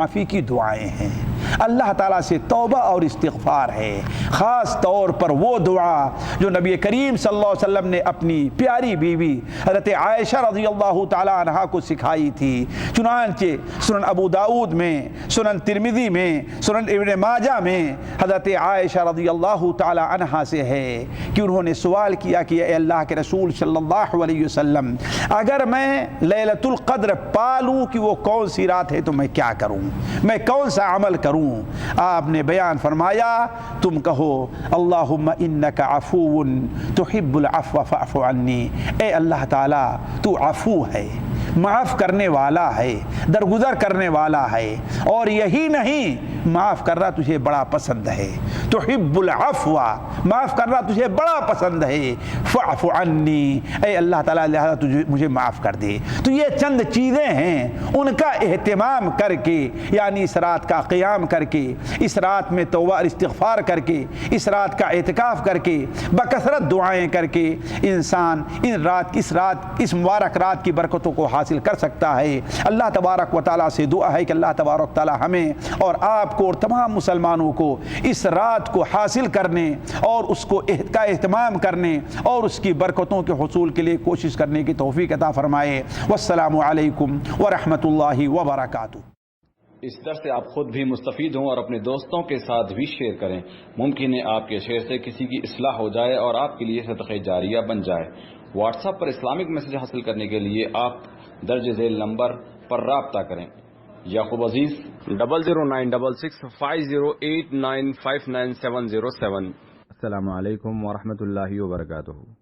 معافی کی دعائیں ہیں، اللہ تعالیٰ سے توبہ اور استغفار ہے، خاص طور پر وہ دعا جو نبی کریم صلی اللہ علیہ وسلم نے اپنی پیاری بیوی حضرت عائشہ رضی اللہ تعالیٰ عنہا کو سکھائی تھی۔ چنانچہ سنن ابو داؤد میں، سنن ترمذی میں، سنن ابن ماجہ میں حضرت عائشہ رضی اللہ تعالیٰ عنہا سے ہے کہ انہوں نے سوال کیا کہ اے اللہ کے رسول صلی اللہ علیہ وسلم، اگر میں لیلۃ القدر پالوں کہ وہ کون سی رات ہے تو میں کیا کروں، میں کون سا عمل کروں؟ آپ نے بیان فرمایا تم کہو اللہم انک عفو تحب العفو فاعف عنی، اے اللہ تعالیٰ تو عفو ہے، معاف کرنے والا ہے، درگزر کرنے والا ہے، اور یہی نہیں معاف کرنا تجھے بڑا پسند ہے، تحب العفو، معاف کرنا تجھے بڑا پسند ہے، فاعف عنی، اے اللہ تعالیٰ لہذا تجھے مجھے معاف کر دے۔ تو یہ چند چیزیں ہیں، ان کا اہتمام کر کے، یعنی اس رات کا قیام کر کے، اس رات میں توبہ اور استغفار کر کے، اس رات کا اعتکاف کر کے، بکثرت دعائیں کر کے انسان اس مبارک رات کی برکتوں کو حاصل کر سکتا ہے۔ اللہ تبارک و تعالیٰ سے دعا ہے کہ اللہ تبارک و تعالیٰ ہمیں اور آپ کو اور تمام مسلمانوں کو اس رات کو حاصل کرنے اور اس کو کا اہتمام کرنے اور اس کی برکتوں کے حصول کے لیے کوشش کرنے کی توفیق عطا فرمائے۔ والسلام علیکم ورحمۃ اللہ وبرکاتہ۔ اس درس سے آپ خود بھی مستفید ہوں اور اپنے دوستوں کے ساتھ بھی شیئر کریں۔ ممکن ہے آپ کے شیئر سے کسی کی اصلاح ہو جائے اور آپ کے لیے صدقہ جاریہ بن جائے۔ واٹس ایپ پر اسلامک میسیج حاصل کرنے کے لیے آپ درج ذیل نمبر پر رابطہ کریں۔ یعقوب عزیز 009665089597707۔ السلام علیکم ورحمۃ اللہ وبرکاتہ۔